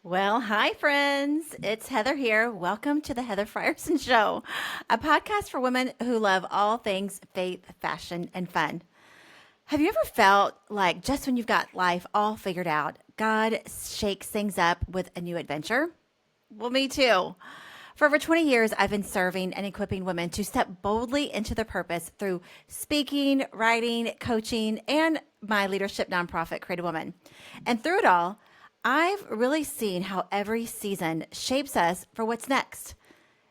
Well, hi, friends. It's Heather here. Welcome to the Heather Frierson Show, a podcast for women who love all things faith, fashion, and fun. Have you ever felt like just when you've got life all figured out, God shakes things up with a new adventure? Well, me too. For over 20 years, I've been serving and equipping women to step boldly into their purpose through speaking, writing, coaching, and my leadership nonprofit, Creative Woman. And through it all, I've really seen how every season shapes us for what's next.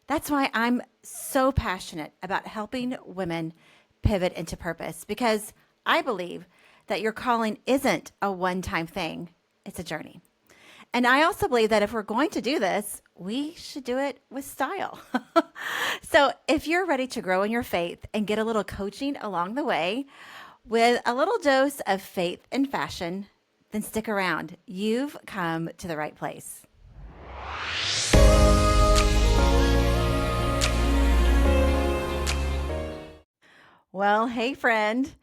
That's why I'm so passionate about helping women pivot into purpose because I believe that your calling isn't a one time thing, it's a journey. And I also believe that if we're going to do this, we should do it with style. So if you're ready to grow in your faith and get a little coaching along the way with a little dose of faith and fashion, then stick around. You've come to the right place. Well, hey, friend.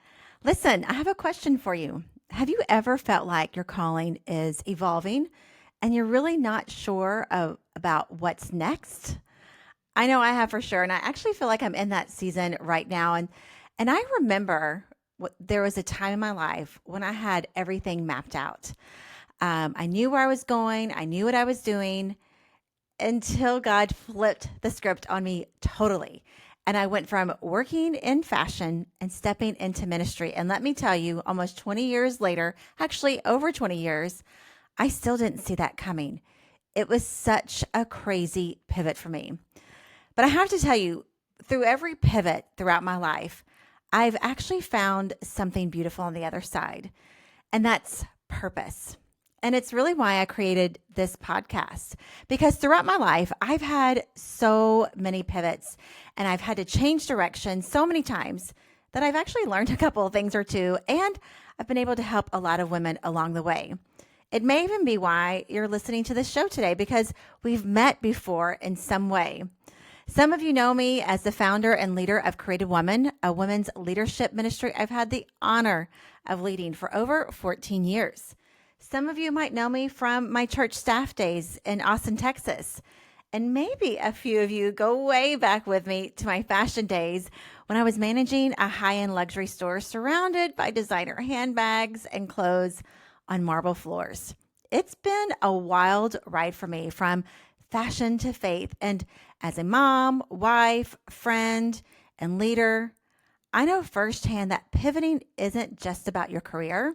Listen, I have a question for you. Have you ever felt like your calling is evolving and you're really not sure about what's next? I know I have for sure. And I actually feel like I'm in that season right now. And I remember there was a time in my life when I had everything mapped out. I knew where I was going. I knew what I was doing until God flipped the script on me totally. And I went from working in fashion and stepping into ministry. And let me tell you, almost 20 years later, actually over 20 years, I still didn't see that coming. It was such a crazy pivot for me. But I have to tell you, through every pivot throughout my life, I've actually found something beautiful on the other side, and that's purpose. And it's really why I created this podcast because throughout my life, I've had so many pivots and I've had to change direction so many times that I've actually learned a couple of things or two, and I've been able to help a lot of women along the way. It may even be why you're listening to this show today because we've met before in some way. Some of you know me as the founder and leader of Creative Woman, a women's leadership ministry I've had the honor of leading for over 14 years. Some of you might know me from my church staff days in Austin, Texas. And maybe a few of you go way back with me to my fashion days when I was managing a high-end luxury store surrounded by designer handbags and clothes on marble floors. It's been a wild ride for me from fashion to faith. And as a mom, wife, friend, and leader, I know firsthand that pivoting isn't just about your career.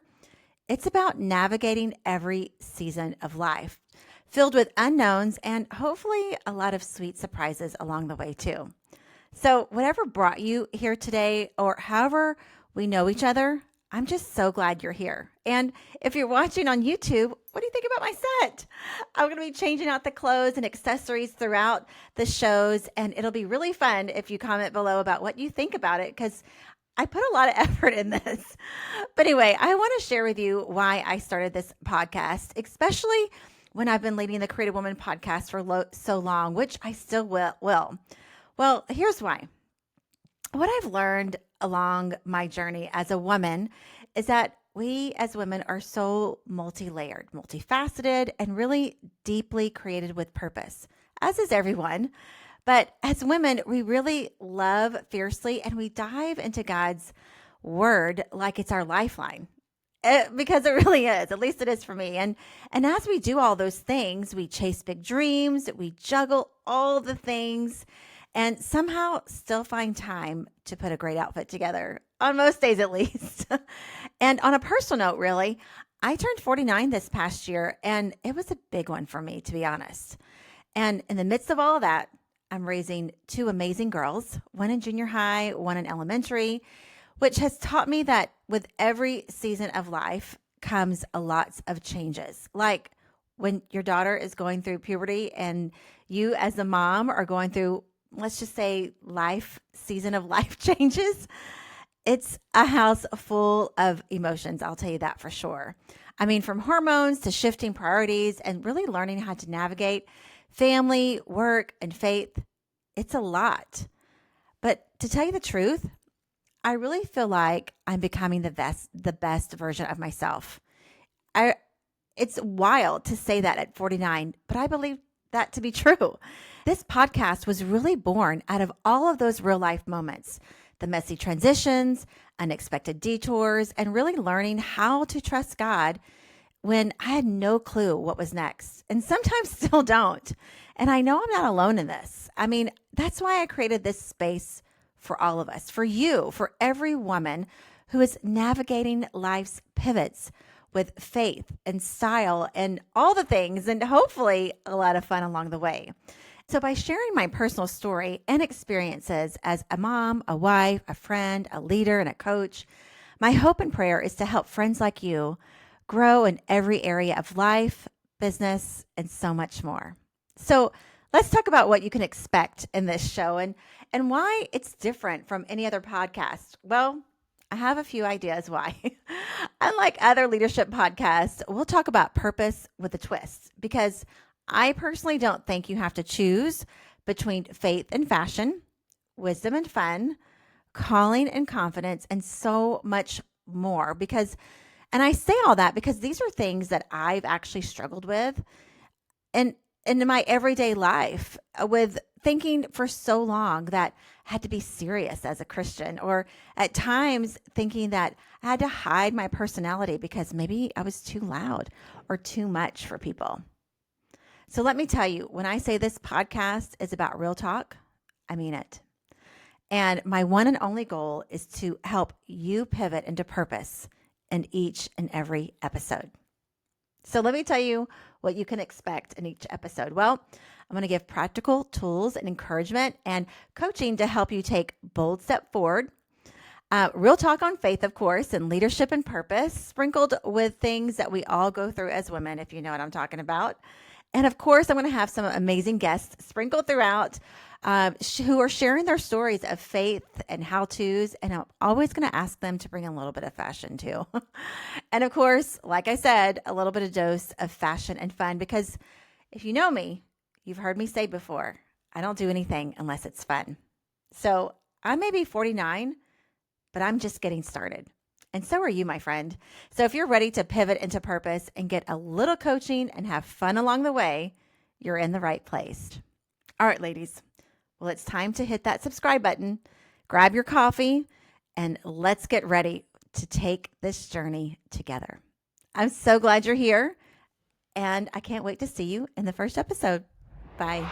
It's about navigating every season of life, filled with unknowns and hopefully a lot of sweet surprises along the way too. So whatever brought you here today or however we know each other, I'm just so glad you're here. And if you're watching on YouTube, what do you think about my set? I'm going to be changing out the clothes and accessories throughout the shows, and it'll be really fun if you comment below about what you think about it because I put a lot of effort in this. But anyway, I want to share with you why I started this podcast, especially when I've been leading the Creative Woman podcast for so long, which I still will. Well, here's why. What I've learned along my journey as a woman is that we as women are so multi-layered, multifaceted, and really deeply created with purpose, as is everyone. But as women, we really love fiercely and we dive into God's word like it's our lifeline. Because it really is, at least it is for me. And as we do all those things, we chase big dreams, we juggle all the things, and somehow still find time to put a great outfit together, on most days at least. And on a personal note, really, I turned 49 this past year, and it was a big one for me, to be honest. And in the midst of all of that, I'm raising two amazing girls, one in junior high, one in elementary, which has taught me that with every season of life comes a lots of changes. Like when your daughter is going through puberty and you as a mom are going through, let's just say, season of life changes. It's a house full of emotions. I'll tell you that for sure. I mean, from hormones to shifting priorities and really learning how to navigate family, work, and faith. It's a lot. But to tell you the truth, I really feel like I'm becoming the best version of myself. I It's wild to say that at 49, but I believe that to be true. This podcast was really born out of all of those real life moments, the messy transitions, unexpected detours, and really learning how to trust God when I had no clue what was next, and sometimes still don't. And I know I'm not alone in this. I mean, that's why I created this space for all of us, for you, for every woman who is navigating life's pivots with faith and style and all the things, and hopefully a lot of fun along the way. So, by sharing my personal story and experiences as a mom, a wife, a friend, a leader, and a coach, my hope and prayer is to help friends like you grow in every area of life, business, and so much more. So, let's talk about what you can expect in this show and why it's different from any other podcast. Well, I have a few ideas why. Unlike other leadership podcasts, we'll talk about purpose with a twist because I personally don't think you have to choose between faith and fashion, wisdom and fun, calling and confidence, and so much more. And I say all that because these are things that I've actually struggled with and in my everyday life with thinking for so long that I had to be serious as a Christian, or at times thinking that I had to hide my personality because maybe I was too loud or too much for people. So let me tell you, when I say this podcast is about real talk, I mean it. And my one and only goal is to help you pivot into purpose in each and every episode. So let me tell you what you can expect in each episode. Well, I'm going to give practical tools and encouragement and coaching to help you take bold step forward. Real talk on faith, of course, and leadership and purpose, sprinkled with things that we all go through as women, if you know what I'm talking about. And of course, I'm going to have some amazing guests sprinkled throughout who are sharing their stories of faith and how-tos. And I'm always going to ask them to bring a little bit of fashion too. And of course, like I said, a little bit of dose of fashion and fun, because if you know me, you've heard me say before, I don't do anything unless it's fun. So I may be 49, but I'm just getting started. And so are you, my friend. So if you're ready to pivot into purpose and get a little coaching and have fun along the way, you're in the right place. All right, ladies. Well, it's time to hit that subscribe button, grab your coffee, and let's get ready to take this journey together. I'm so glad you're here, and I can't wait to see you in the first episode. Bye.